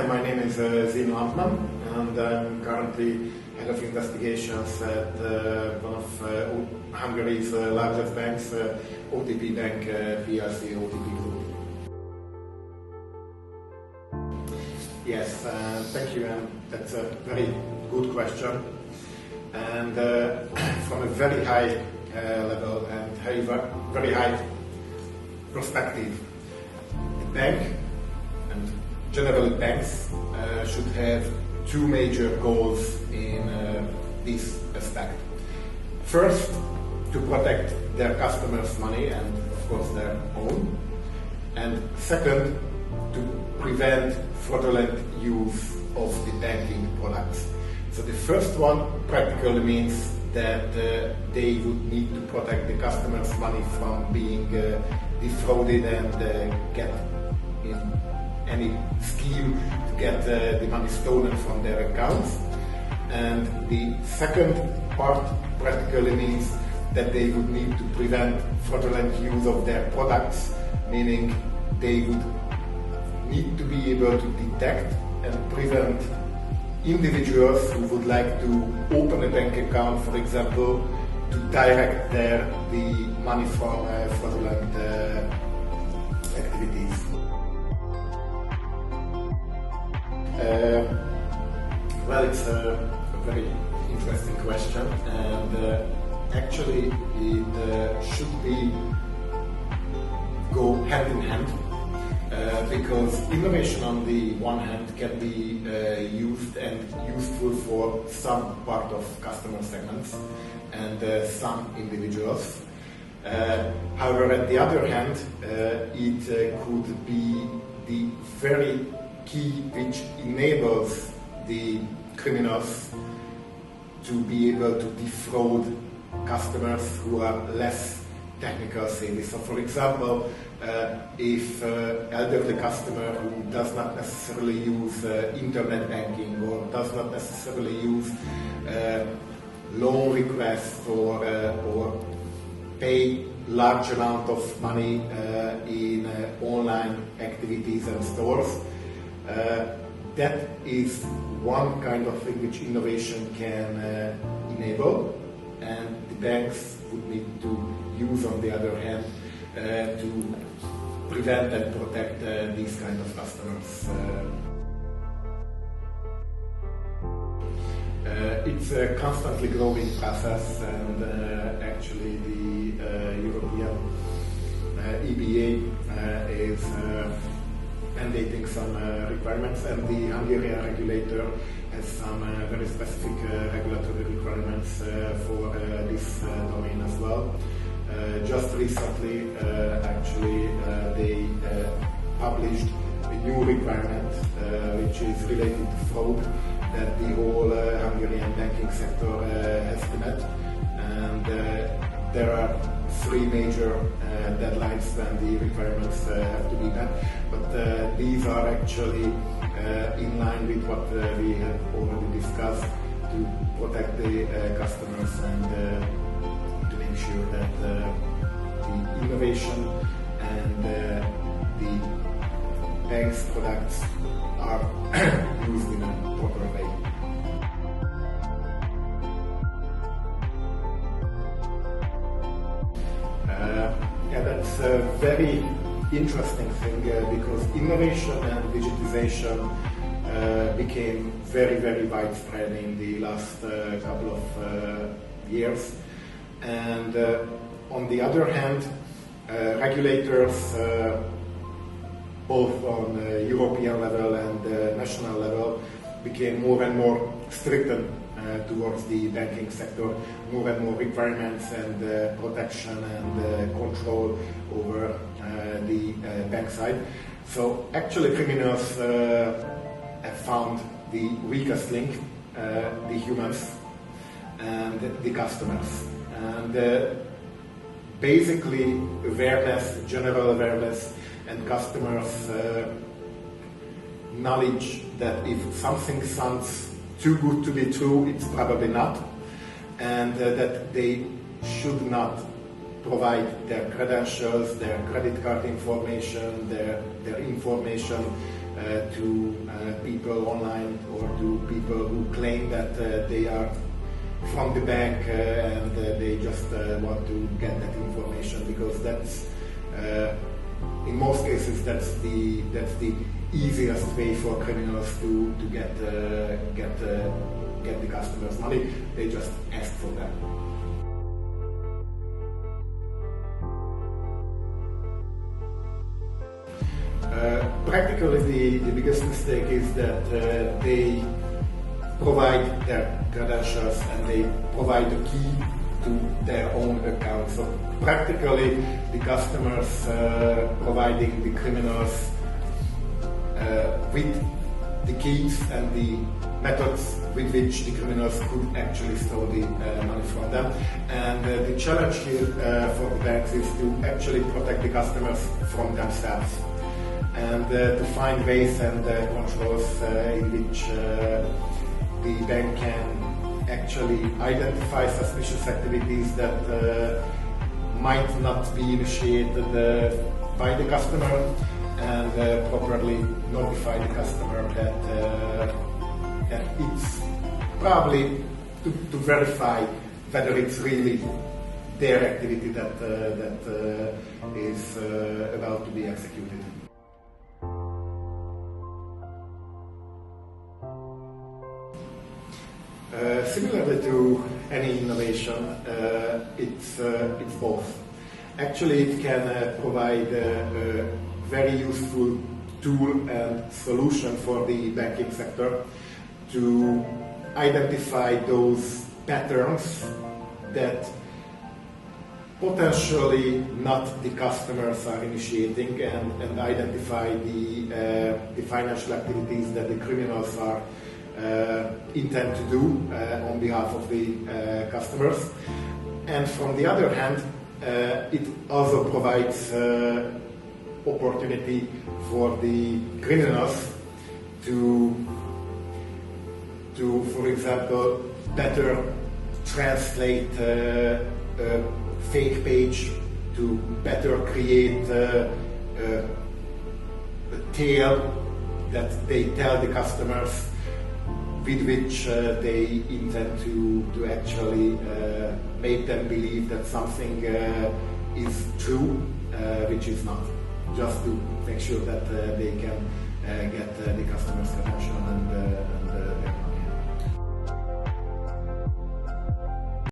My name is Zeno Amtmann, and I'm currently head of investigations at one of Hungary's largest banks, OTP Bank PLC, OTP Group. Yes, thank you, and that's a very good question. And from a very high level and very high perspective, the bank and generally banks should have two major goals in this aspect. First, to protect their customers' money and of course their own. And second, to prevent fraudulent use of the banking products. So the first one practically means that they would need to protect the customers' money from being defrauded and get in any scheme to get the money stolen from their accounts. And the second part practically means that they would need to prevent fraudulent use of their products, meaning they would need to be able to detect and prevent individuals who would like to open a bank account, for example, to direct the money from fraudulent activities. Well, it's a very interesting question, and actually it should go hand in hand. Because innovation on the one hand can be used and useful for some part of customer segments and some individuals. However, at the other hand, it could be the very key which enables the criminals to be able to defraud customers who are less technical savvy. So, for example, if elderly customer who does not necessarily use internet banking or does not necessarily use loan requests or pay large amount of money in online activities and stores, that is one kind of thing which innovation can enable, and the banks would need to use, on the other hand, to prevent and protect these kind of customers. It's a constantly growing process, and actually the European EBA is mandating some requirements, and the Hungarian regulator has some very specific regulatory requirements for this domain as well. Just recently, actually, they published a new requirement which is related to fraud that the whole Hungarian banking sector has to meet. And there are three major deadlines when the requirements have to be met. But these are actually in line with what we have already discussed to protect the customers and sure that the innovation and the bank's products are used in a proper way. Yeah, that's a very interesting thing because innovation and digitization became very widespread in the last couple of years. And on the other hand, regulators, both on European level and national level, became more and more stricter towards the banking sector, more and more requirements and protection and control over the bank side. So actually criminals have found the weakest link, the humans and the customers. And basically awareness, general awareness, and customers' knowledge that if something sounds too good to be true, it's probably not, and that they should not provide their credentials, their credit card information, their information to people people online or to people who claim that they are from the bank and they just want to get that information, because that's in most cases that's the easiest way for criminals to get the customers' money. They just ask for that. Practically, the biggest mistake is that they provide their credentials and they provide the key to their own account. So practically, the customers providing the criminals with the keys and the methods with which the criminals could actually steal the money from them. And the challenge here for the banks is to actually protect the customers from themselves, and to find ways and controls in which the bank can actually identify suspicious activities that might not be initiated by the customer, and properly notify the customer that it's probably to verify whether it's really their activity that is about to be executed. Similarly to any innovation, it's both. Actually, it can provide a very useful tool and solution for the banking sector to identify those patterns that potentially not the customers are initiating, and identify the financial activities that the criminals are intend to do on behalf of the customers. And from the other hand, it also provides opportunity for the criminals to, for example, better translate a fake page, to better create a tale that they tell the customers, with which they intend to actually make them believe that something is true, which is not, just to make sure that they can get the customer's attention and